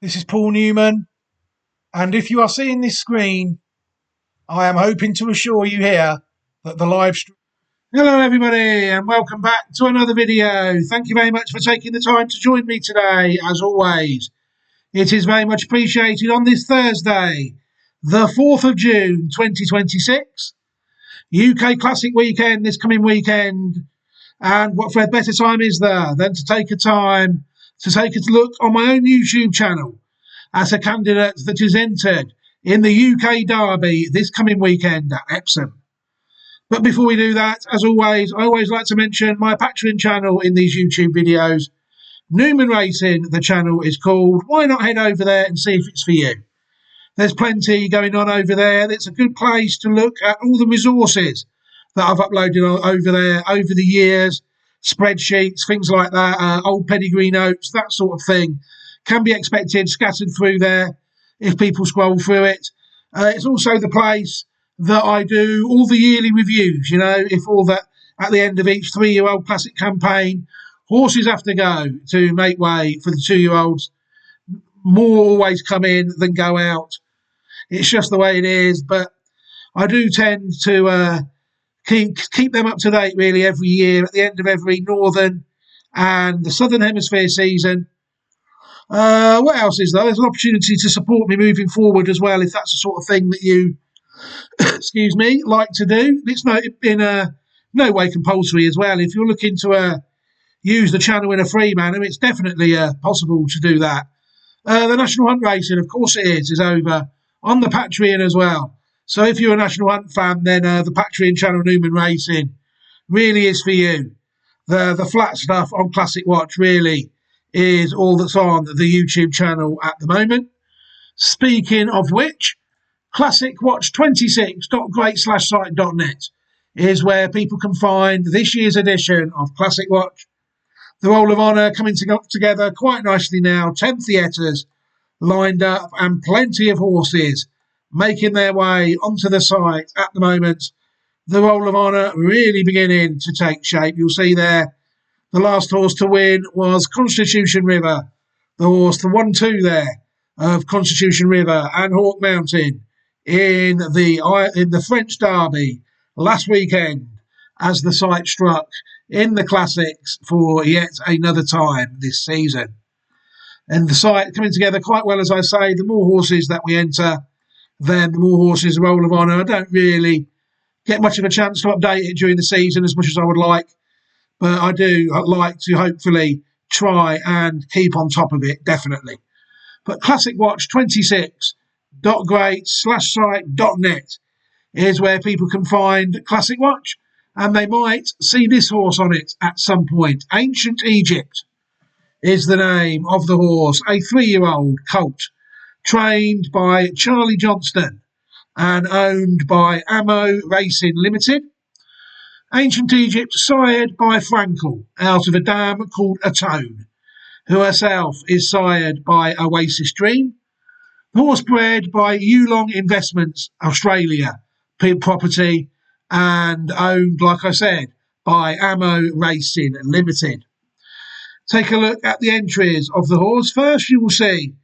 This is Paul Newman, and if you are seeing this screen, I am hoping to assure you here that the live stream. Hello, everybody, and welcome back to another video. Thank you very much for taking the time to join me today, as always. It is very much appreciated on this Thursday, the 4th of June 2026, UK Classic Weekend this coming weekend. And what better time is there than to take a look on my own YouTube channel as a candidate that is entered in the UK Derby this coming weekend at Epsom. But before we do that, as always, I always like to mention my Patreon channel in these YouTube videos. Newman Racing, the channel is called. Why not head over there and see if it's for you? There's plenty going on over there. It's a good place to look at all the resources that I've uploaded over there over the years. Spreadsheets, things like that, old pedigree notes, that sort of thing can be expected scattered through there if people scroll through it. It's also the place that I do all the yearly reviews, if all that at the end of each 3-year-old classic campaign, horses have to go to make way for the 2-year-olds. More always come in than go out. It's just the way it is, but I do tend to keep them up to date really every year at the end of every northern and the southern hemisphere season. What else is there? There's an opportunity to support me moving forward as well if that's the sort of thing that you excuse me like to do. It's no way compulsory as well. If you're looking to use the channel in a free manner, it's definitely possible to do that. The National Hunt Racing, of course it is over on the Patreon as well. So if you're a National Hunt fan, then the Patreon channel Newman Racing really is for you. The flat stuff on Classic Watch really is all that's on the YouTube channel at the moment. Speaking of which, classicwatch26.great/site.net is where people can find this year's edition of Classic Watch. The Roll of Honour coming together quite nicely now. 10 theatres lined up and plenty of horses making their way onto the site at the moment. The Roll of Honour really beginning to take shape. You'll see there the last horse to win was Constitution River. The horse, the 1-2 there of Constitution River and Hawk Mountain in the French Derby last weekend as the site struck in the Classics for yet another time this season. And the site coming together quite well, as I say. The more horses that we enter, then the more horses the Roll of Honour. I don't really get much of a chance to update it during the season as much as I would like, but I do like to hopefully try and keep on top of it, definitely. But classicwatch26.great/site.net is where people can find Classic Watch, and they might see this horse on it at some point. Ancient Egypt is the name of the horse, a 3-year-old colt trained by Charlie Johnston and owned by Ammo Racing Limited. Ancient Egypt sired by Frankel out of a dam called Atone, who herself is sired by Oasis Dream. The horse bred by Yulong Investments Australia property and owned, like I said, by Ammo Racing Limited. Take a look at the entries of the horse. First, you will see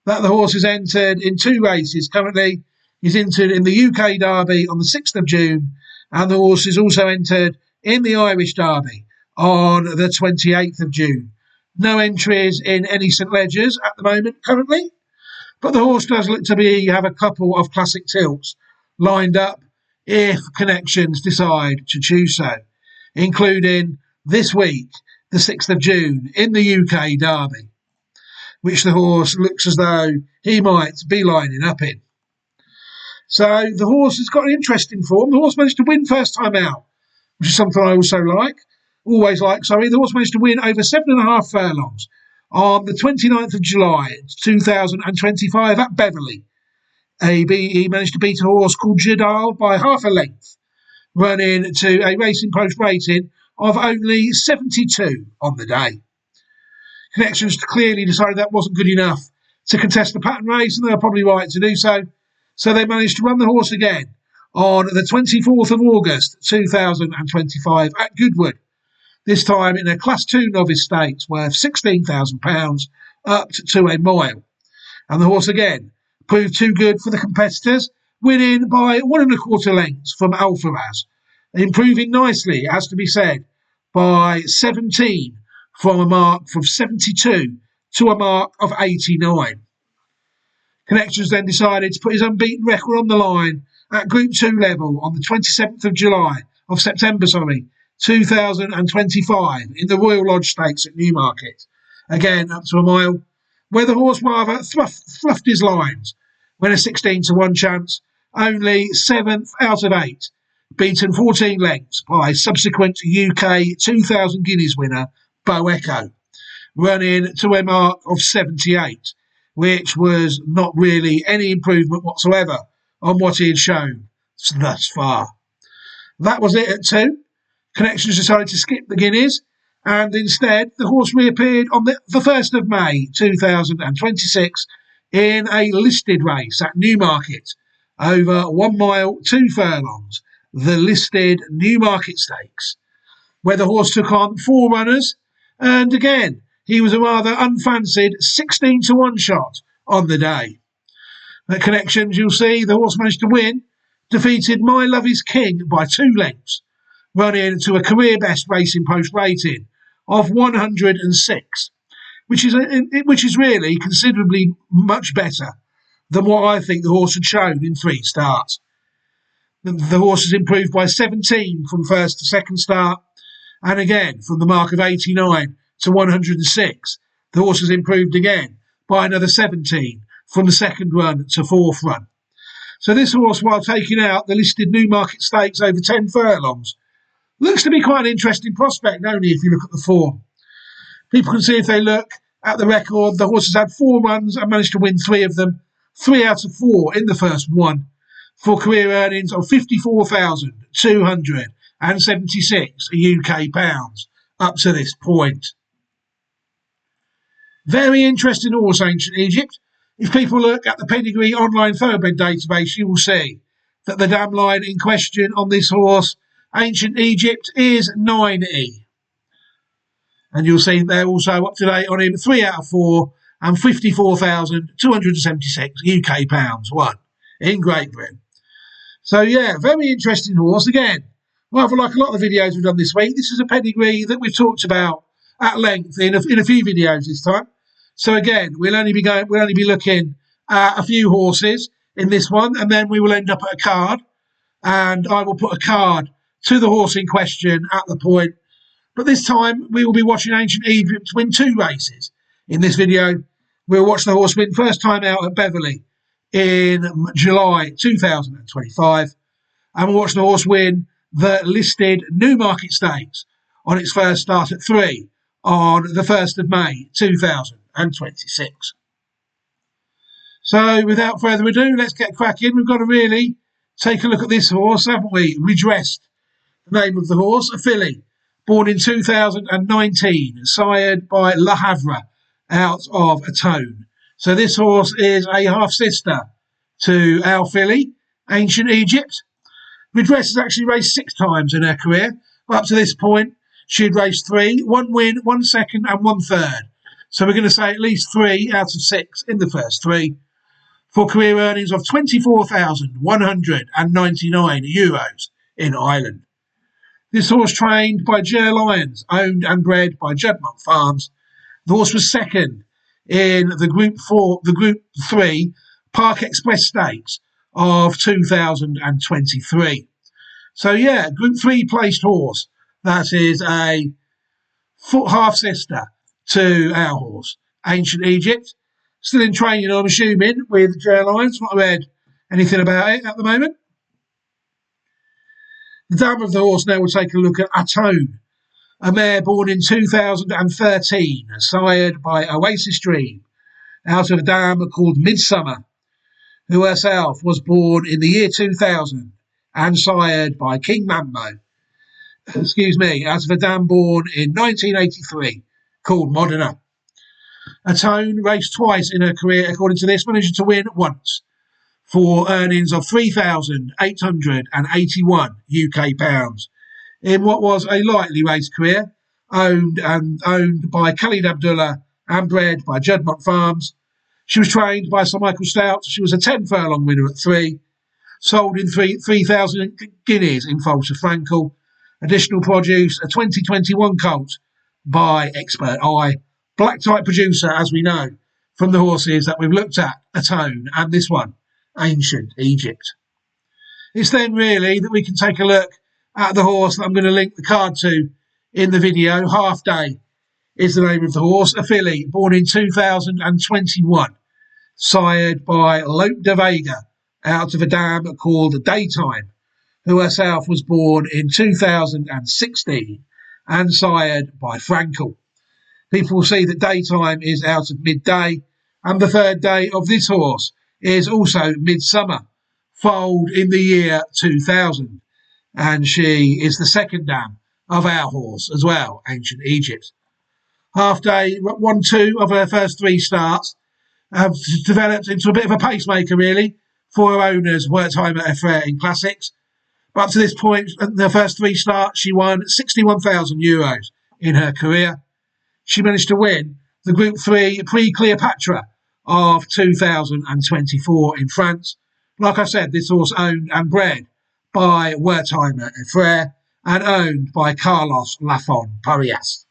that the horse is entered in 2 races. Currently, he's entered in the UK Derby on the 6th of June, and the horse is also entered in the Irish Derby on the 28th of June. No entries in any St Ledgers at the moment currently, but the horse does look to have a couple of classic tilts lined up if connections decide to choose so, including this week, the 6th of June, in the UK Derby, which the horse looks as though he might be lining up in. So the horse has got an interesting form. The horse managed to win first time out, which is something I also always like. The horse managed to win over 7.5 furlongs on the 29th of July 2025 at Beverley. He managed to beat a horse called Jadal by half a length, running to a Racing Post rating of only 72 on the day. Connections clearly decided that wasn't good enough to contest the pattern race, and they were probably right to do so. So they managed to run the horse again on the 24th of August 2025 at Goodwood, this time in a Class 2 novice stakes worth £16,000 up to a mile. And the horse again proved too good for the competitors, winning by 1¼ lengths from Alfaraz, improving nicely, it has to be said, by 17 from a mark of 72 to a mark of 89. Connections then decided to put his unbeaten record on the line at Group 2 level on the 27th of September, 2025 in the Royal Lodge Stakes at Newmarket. Again, up to a mile, where the horse rather fluffed his lines when a 16-1 chance, only 7th out of 8, beaten 14 lengths by subsequent UK 2,000 guineas winner Bo Echo, running to a mark of 78, which was not really any improvement whatsoever on what he had shown thus far. That was it at 2. Connections decided to skip the guineas, and instead the horse reappeared on the 1st of May 2026 in a listed race at Newmarket over 1 mile 2 furlongs, the listed Newmarket Stakes, where the horse took on 4 runners, and again he was a rather unfancied 16-1 shot on the day. At Connections, you'll see the horse managed to win, defeated My Love Is King by 2 lengths, running to a career best Racing Post rating of 106, which is really considerably much better than what I think the horse had shown in 3 starts. The horse has improved by 17 from first to second start, and again from the mark of 89 to 106. The horse has improved again by another 17 from the second run to fourth run. So this horse, while taking out the listed Newmarket Stakes over 10 furlongs, looks to be quite an interesting prospect, only if you look at the form. People can see if they look at the record, the horse has had 4 runs and managed to win 3 of them, 3 out of 4 in the first one, for career earnings of £54,276 UK pounds up to this point. Very interesting horse, Ancient Egypt. If people look at the Pedigree online thoroughbred database, you will see that the dam line in question on this horse, Ancient Egypt, is 9E. And you'll see they're also up to date on him, 3 out of 4 and £54,276 UK pounds won in Great Britain. So yeah, very interesting horse. Again, rather like a lot of the videos we've done this week, this is a pedigree that we've talked about at length in a few videos this time. So again, we'll only be looking at a few horses in this one, and then we will end up at a card, and I will put a card to the horse in question at the point. But this time we will be watching Ancient Egypt win 2 races. In this video, we'll watch the horse win first time out at Beverley in July 2025, and we'll watch the horse win the listed Newmarket Stakes on its first start at 3 on the 1st of May 2026. So without further ado, let's get cracking. We've got to really take a look at this horse, haven't we? Redressed, the name of the horse, a filly, born in 2019, sired by Le Havre out of Atone. So this horse is a half-sister to our filly, Ancient Egypt. Redress has actually raced 6 times in her career, but up to this point, she had raced 3, 1 win, 1 second and 1 third. So we're going to say at least 3 out of 6 in the first 3, for career earnings of €24,199 in Ireland. This horse trained by Ger Lyons, owned and bred by Juddmonte Farms. The horse was second in the Group 3 Park Express Stakes of 2023. So yeah, Group 3 placed horse. That is a half-sister to our horse, Ancient Egypt. Still in training, I'm assuming, with Ger Lyons. Not read anything about it at the moment. The dam of the horse now will take a look at Atone, a mare born in 2013, sired by Oasis Dream, out of a dam called Midsummer, who herself was born in the year 2000 and sired by King Mambo. Out of a dam born in 1983 called Modena. Atone raced twice in her career, according to this, managing to win once, for earnings of £3,881 UK pounds in what was a lightly raced career, owned by Khalid Abdullah and bred by Juddmonte Farms. She was trained by Sir Michael Stout. She was a 10 furlong winner at 3. Sold in 3,000 guineas in False of Frankel. Additional produce, a 2021 colt by Expert Eye. Black type producer, as we know, from the horses that we've looked at, Atone, and this one, Ancient Egypt. It's then really that we can take a look at the horse that I'm going to link the card to in the video. Half Day is the name of the horse, a filly born in 2021, sired by Lope de Vega out of a dam called Daytime, who herself was born in 2016 and sired by Frankel. People will see that Daytime is out of Midday, and the third day of this horse is also Midsummer, foaled in the year 2000, and she is the second dam of our horse as well, Ancient Egypt. Half Day won 2 of her first 3 starts, have developed into a bit of a pacemaker really for her owners, Wertheimer Effre in classics. But up to this point, in the first 3 starts, she won €61,000 in her career. She managed to win the Group 3 Prix Cleopatra of 2024 in France. Like I said, this horse owned and bred by Wertheimer Effre and owned by Carlos Lafon Parias.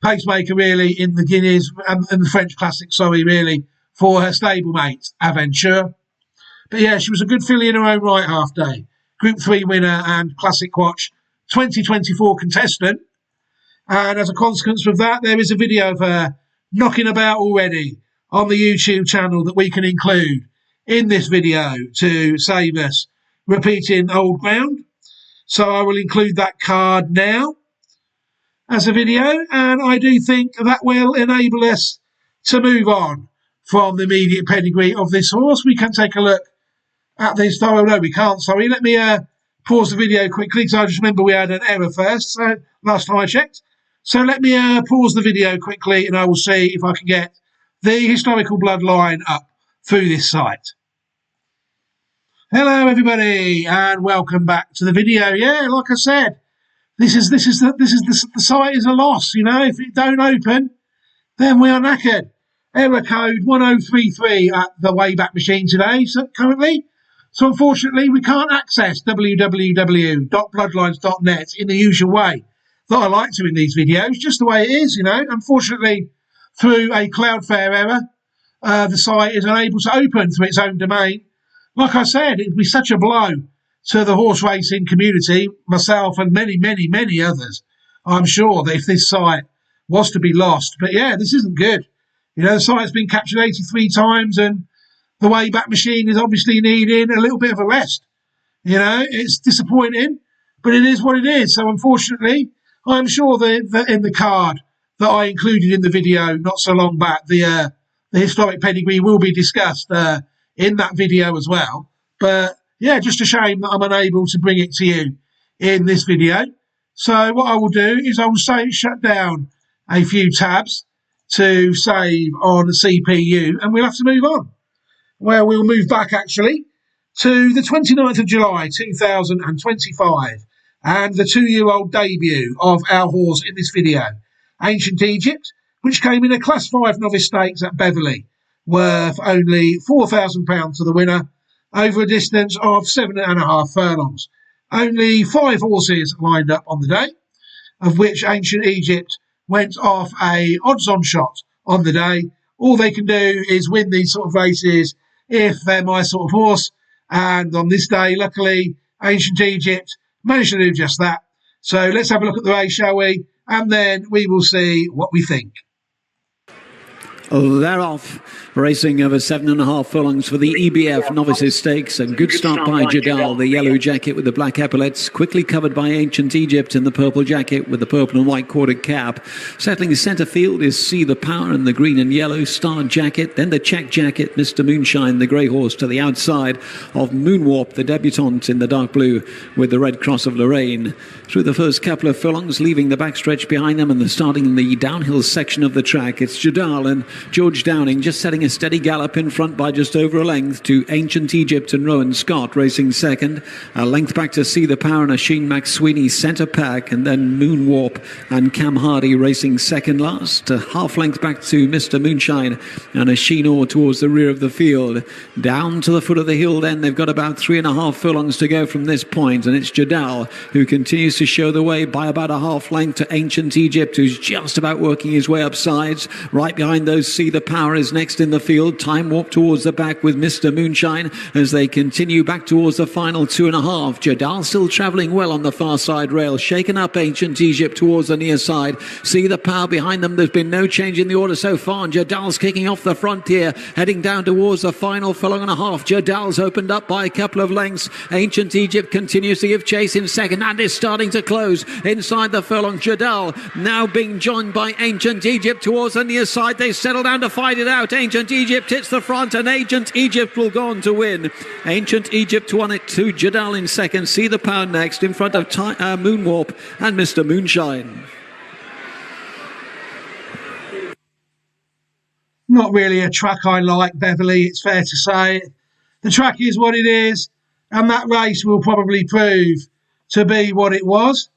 Pacemaker really in the Guineas and the French classics, really, for her stablemate, Aventure. But yeah, she was a good filly in her own right, Half Day. Group 3 winner and Classic Watch 2024 contestant. And as a consequence of that, there is a video of her knocking about already on the YouTube channel that we can include in this video to save us repeating old ground. So I will include that card now as a video, and I do think that will enable us to move on from the immediate pedigree of this horse. We can take a look at this. Oh, no, we can't, sorry. Let me pause the video quickly, because I just remember we had an error first, so last time I checked. So let me pause the video quickly, and I will see if I can get the historical bloodline up through this site. Hello, everybody, and welcome back to the video. Yeah, like I said, the site is a loss. You know, if it don't open, then we are knackered. Error code 1033 at the Wayback Machine today, currently. So unfortunately, we can't access www.bloodlines.net in the usual way that I like to in these videos, just the way it is, you know. Unfortunately, through a Cloudflare error, the site is unable to open through its own domain. Like I said, it would be such a blow to the horse racing community, myself and many, many, many others, I'm sure, that if this site was to be lost. But yeah, this isn't good. You know, the site's been captured 83 times, and the Wayback Machine is obviously needing a little bit of a rest. You know, it's disappointing, but it is what it is. So unfortunately, I'm sure that in the card that I included in the video not so long back, the historic pedigree will be discussed in that video as well. But yeah, just a shame that I'm unable to bring it to you in this video. So what I will do is I will shut down a few tabs to save on the CPU, and we'll have to move on. Well, we'll move back actually to the 29th of July 2025 and the 2-year-old debut of our horse in this video, Ancient Egypt, which came in a Class 5 novice stakes at Beverley, worth only £4,000 to the winner, over a distance of 7.5 furlongs. Only 5 horses lined up on the day, of which Ancient Egypt went off a odds-on shot on the day. All they can do is win these sort of races if they're my sort of horse. And on this day, luckily, Ancient Egypt managed to do just that. So let's have a look at the race, shall we? And then we will see what we think. They're off, racing over 7.5 furlongs for the EBF Novices Stakes. A good start by Jadal, the yellow jacket with the black epaulets, quickly covered by Ancient Egypt in the purple jacket with the purple and white corded cap. Settling centre field is See the Power in the green and yellow star jacket, then the check jacket, Mr. Moonshine, the grey horse, to the outside of Moonwarp, the debutante, in the dark blue with the red cross of Lorraine. Through the first couple of furlongs, leaving the backstretch behind them and starting in the downhill section of the track, it's Jadal and George Downing just setting a steady gallop in front by just over a length to Ancient Egypt and Rowan Scott racing second. A length back to See the Power and Oisin McSweeney centre pack, and then Moonwarp and Cam Hardy racing second last. A half length back to Mr. Moonshine and Oisin Orr towards the rear of the field. Down to the foot of the hill then, they've got about 3.5 furlongs to go from this point, and it's Jadal who continues to show the way by about a half length to Ancient Egypt, who's just about working his way up sides. Right behind those, See the Power is next in the field. Time Warp towards the back with Mr. Moonshine as they continue back towards the final 2.5. Jadal still travelling well on the far side rail, shaken up Ancient Egypt towards the near side. See the Power behind them. There's been no change in the order so far, and Jadal's kicking off the front here, heading down towards the final furlong and a half. Jadal's opened up by a couple of lengths. Ancient Egypt continues to give chase in second and is starting to close inside the furlong. Jadal now being joined by Ancient Egypt towards the near side. They settle down to fight it out. Ancient Egypt hits the front, and Ancient Egypt will go on to win. Ancient Egypt won it to Jadal in second. See the Power next in front of Moonwarp and Mr. Moonshine. Not really a track I like, Beverly, it's fair to say. The track is what it is, and that race will probably prove to be what it was.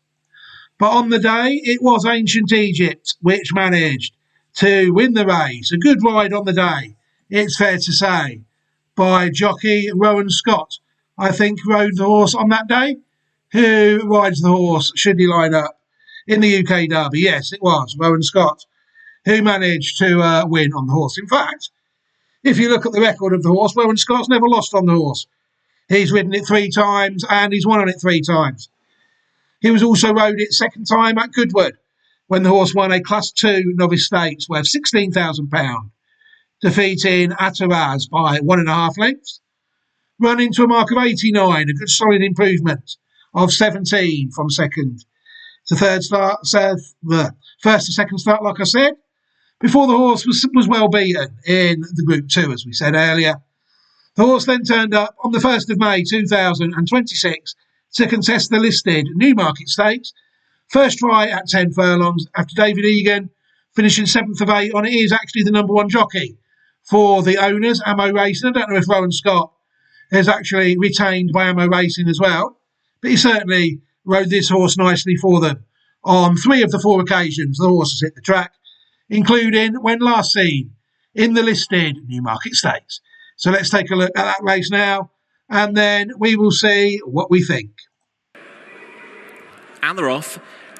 But on the day, it was Ancient Egypt which managed to win the race. A good ride on the day, it's fair to say, by jockey Rowan Scott. I think rode the horse on that day. Who rides the horse should he line up in the UK Derby? Yes, it was Rowan Scott who managed to win on the horse. In fact, if you look at the record of the horse, Rowan Scott's never lost on the horse. He's ridden it 3 times and he's won on it 3 times. He was also rode it second time at Goodwood when the horse won a Class 2 Novice Stakes worth £16,000, defeating Ataraz by 1.5 lengths. Run into a mark of 89, a good solid improvement of 17 from second to third start, the first to second start, like I said, before the horse was well beaten in the Group 2, as we said earlier. The horse then turned up on the 1st of May 2026 to contest the listed Newmarket Stakes. First try at 10 furlongs after David Egan finishing 7th of 8 on it. He is actually the number 1 jockey for the owners, Ammo Racing. I don't know if Rowan Scott is actually retained by Ammo Racing as well, but he certainly rode this horse nicely for them. On 3 of the 4 occasions the horse has hit the track, including when last seen in the listed Newmarket Stakes. So let's take a look at that race now, and then we will see what we think. And they're off.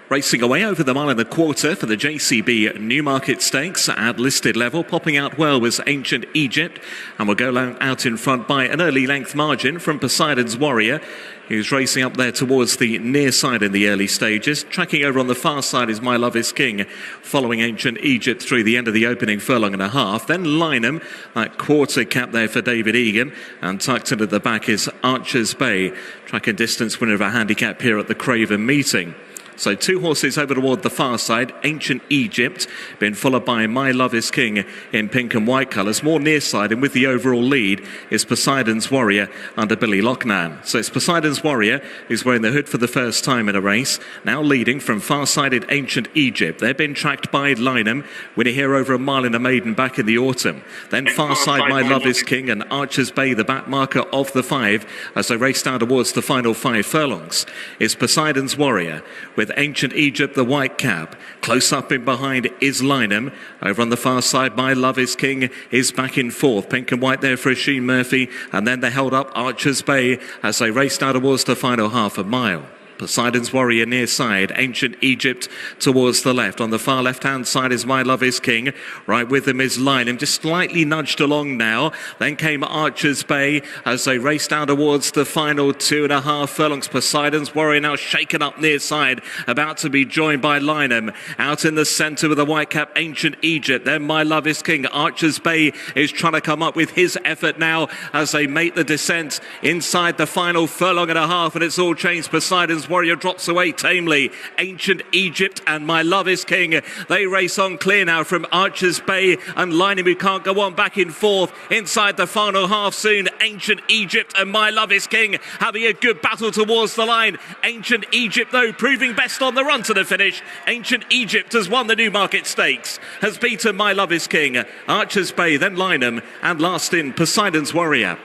Racing away over the 1.25 for the JCB Newmarket Stakes at listed level. Popping out well was Ancient Egypt, and will go out in front by an early length margin from Poseidon's Warrior, who's racing up there towards the near side in the early stages. Tracking over on the far side is My Love Is King, following Ancient Egypt through the end of the opening furlong and a half. Then Lynham, that quarter cap there for David Egan, and tucked in at the back is Archer's Bay, track and distance winner of a handicap here at the Craven meeting. So 2 horses over toward the far side. Ancient Egypt, been followed by My Love Is King in pink and white colours. More near side, and with the overall lead is Poseidon's Warrior under Billy Loughnane. So it's Poseidon's Warrior who's wearing the hood for the first time in a race. Now leading from far-sided Ancient Egypt. They've been tracked by Lynham, winning here over a mile in a maiden back in the autumn. Then far side My Love Is King and Archer's Bay, the back marker of the 5, as they race down towards the final 5 furlongs. It's Poseidon's Warrior with Ancient Egypt, the white cap. Close up in behind is Lynham. Over on the far side, My Love Is King is back in 4th. Pink and white there for Oisin Murphy. And then they held up Archer's Bay as they raced out towards the final half a mile. Poseidon's Warrior near side, Ancient Egypt towards the left. On the far left-hand side is My Love Is King. Right with them is Lynham, just slightly nudged along now. Then came Archer's Bay as they raced down towards the final 2.5 furlongs. Poseidon's Warrior now shaken up near side, about to be joined by Lynham. Out in the centre with the white cap, Ancient Egypt. Then My Love Is King. Archer's Bay is trying to come up with his effort now as they make the descent inside the final furlong and a half, and it's all changed. Poseidon's Posidon's Warrior drops away tamely. Ancient Egypt and My Love is King. They race on clear now from Archer's Bay and Lynham, who can't go on, back in fourth. Inside the final half soon, Ancient Egypt and My Love is King having a good battle towards the line. Ancient Egypt, though, proving best on the run to the finish. Ancient Egypt has won the Newmarket Stakes, has beaten My Love is King, Archer's Bay, then Lynham, and last in Posidon's Warrior.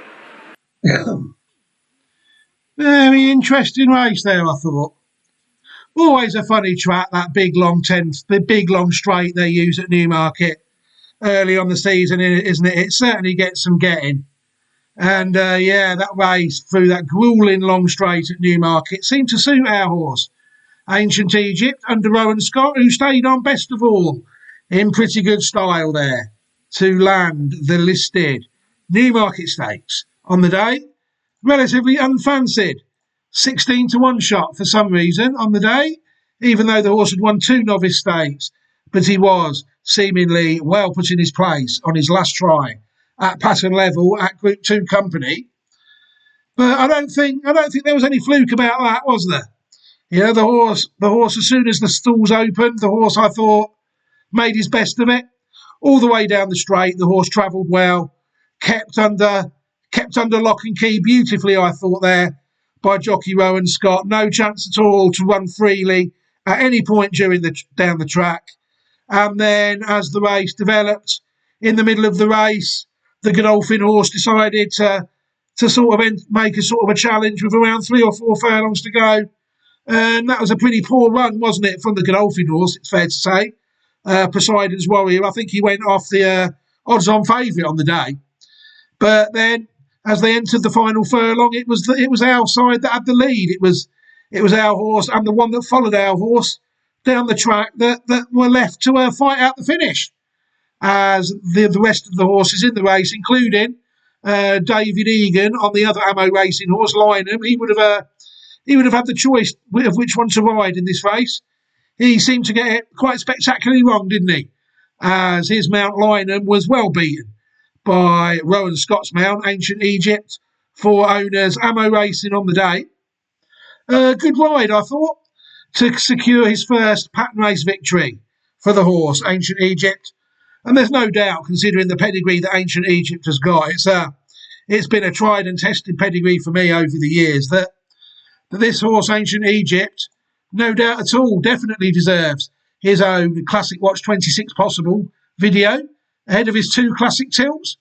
Very interesting race there, I thought. Always a funny track, that big long straight they use at Newmarket early on the season, isn't it? It certainly gets some getting. And that race through that grueling long straight at Newmarket seemed to suit our horse, Ancient Egypt, under Rowan Scott, who stayed on best of all in pretty good style there to land the listed Newmarket Stakes on the day. Relatively unfancied, 16 to 1 shot for some reason on the day, even though the horse had won 2 novice stakes, but he was seemingly well put in his place on his last try at pattern level at Group 2 company. But I don't think there was any fluke about that, was there? You know, the horse as soon as the stalls opened, the horse, I thought, made his best of it. All the way down the straight, the horse travelled well, kept under lock and key beautifully, I thought, there by jockey Rowan Scott. No chance at all to run freely at any point down the track. And then as the race developed, in the middle of the race, the Godolphin horse decided to sort of make a sort of a challenge with around 3 or 4 furlongs to go. And that was a pretty poor run, wasn't it, from the Godolphin horse, it's fair to say. Posidon's Warrior, I think he went off the odds-on favourite on the day. But then, as they entered the final furlong, it was our side that had the lead. It was our horse and the one that followed our horse down the track that were left to fight out the finish. As the rest of the horses in the race, including David Egan on the other Ammo Racing horse, Lynham, he would have had the choice of which one to ride in this race. He seemed to get it quite spectacularly wrong, didn't he? As his mount Lynham was well beaten by Rowan Scott's mount, Ancient Egypt, for owners Ammo Racing on the day. Good ride, I thought, to secure his first pattern race victory for the horse, Ancient Egypt. And there's no doubt, considering the pedigree that Ancient Egypt has got, it's been a tried and tested pedigree for me over the years, that this horse, Ancient Egypt, no doubt at all, definitely deserves his own Classic Watch 26 Possible video ahead of his 2 classic tilts.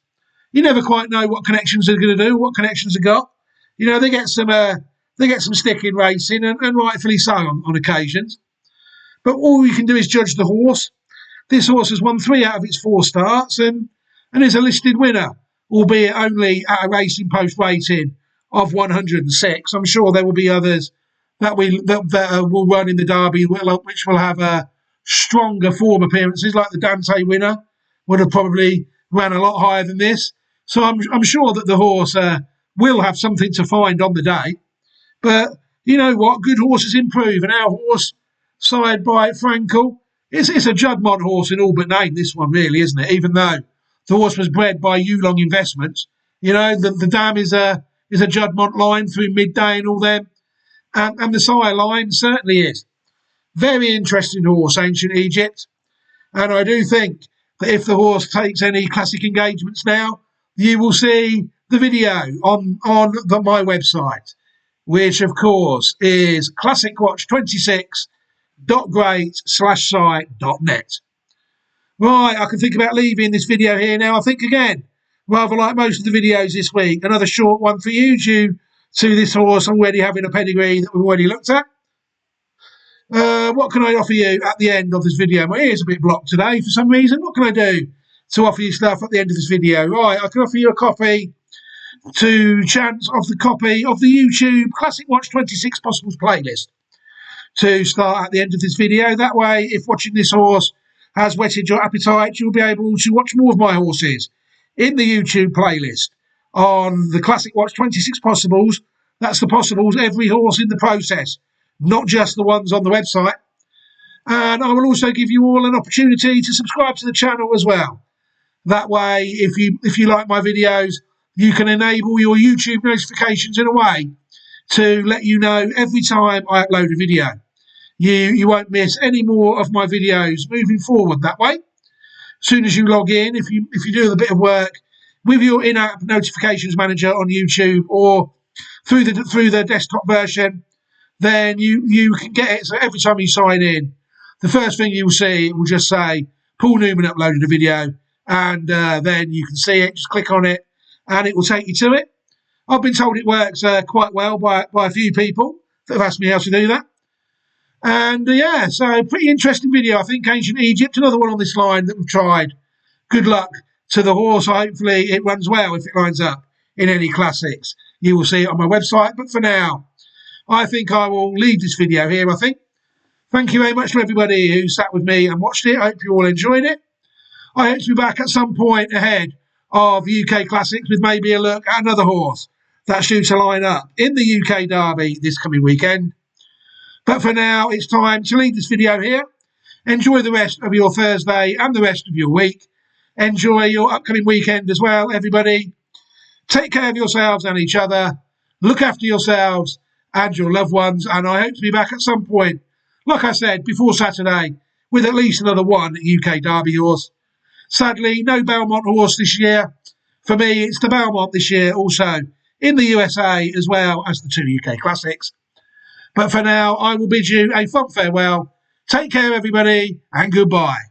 You never quite know what connections they're going to do, what connections they've got. You know, they get some stick in racing, and rightfully so on occasions. But all you can do is judge the horse. This horse has won 3 out of its 4 starts and is a listed winner, albeit only at a Racing Post rating of 106. I'm sure there will be others that will run in the Derby, which will have stronger form appearances, like the Dante winner would have probably ran a lot higher than this. So I'm sure that the horse will have something to find on the day. But you know what? Good horses improve, and our horse, side by Frankel, it's a Juddmonte horse in all but name, this one, really, isn't it? Even though the horse was bred by Yulong Investments. You know, the dam is a Juddmonte line through Midday and all them. And the sire line certainly is. Very interesting horse, Ancient Egypt. And I do think that if the horse takes any classic engagements now, you will see the video on my website, which of course is classicwatch26.great/site.net. Right, I can think about leaving this video here now. I think again, rather like most of the videos this week, another short one for you due to this horse already having a pedigree that we've already looked at. What can I offer you at the end of this video? My ear's a bit blocked today for some reason. What can I do to offer you stuff at the end of this video? Right, I can offer you a copy to chance of the copy of the YouTube Classic Watch 26 Possibles playlist to start at the end of this video. That way, if watching this horse has whetted your appetite, you'll be able to watch more of my horses in the YouTube playlist on the Classic Watch 26 Possibles. That's the Possibles, every horse in the process, not just the ones on the website. And I will also give you all an opportunity to subscribe to the channel as well. That way, if you like my videos, you can enable your YouTube notifications in a way to let you know every time I upload a video. You won't miss any more of my videos moving forward that way. As soon as you log in, if you do a bit of work with your in-app notifications manager on YouTube or through the desktop version, then you can get it. So every time you sign in, the first thing you will see, it will just say Paul Newman uploaded a video, and then you can see it. Just click on it and it will take you to it. I've been told it works quite well by a few people that have asked me how to do that. And yeah, so pretty interesting video. I think Ancient Egypt, another one on this line that we've tried. Good luck to the horse. Hopefully it runs well if it lines up in any classics. You will see it on my website. But for now, I think I will leave this video here, I think. Thank you very much to everybody who sat with me and watched it. I hope you all enjoyed it. I hope to be back at some point ahead of UK Classics with maybe a look at another horse that's due to line up in the UK Derby this coming weekend. But for now, it's time to leave this video here. Enjoy the rest of your Thursday and the rest of your week. Enjoy your upcoming weekend as well, everybody. Take care of yourselves and each other. Look after yourselves and your loved ones. And I hope to be back at some point, like I said, before Saturday, with at least another one UK Derby horse. Sadly, no Belmont horse this year. For me, it's the Belmont this year also in the USA as well as the 2 UK Classics. But for now, I will bid you a fond farewell. Take care, everybody, and goodbye.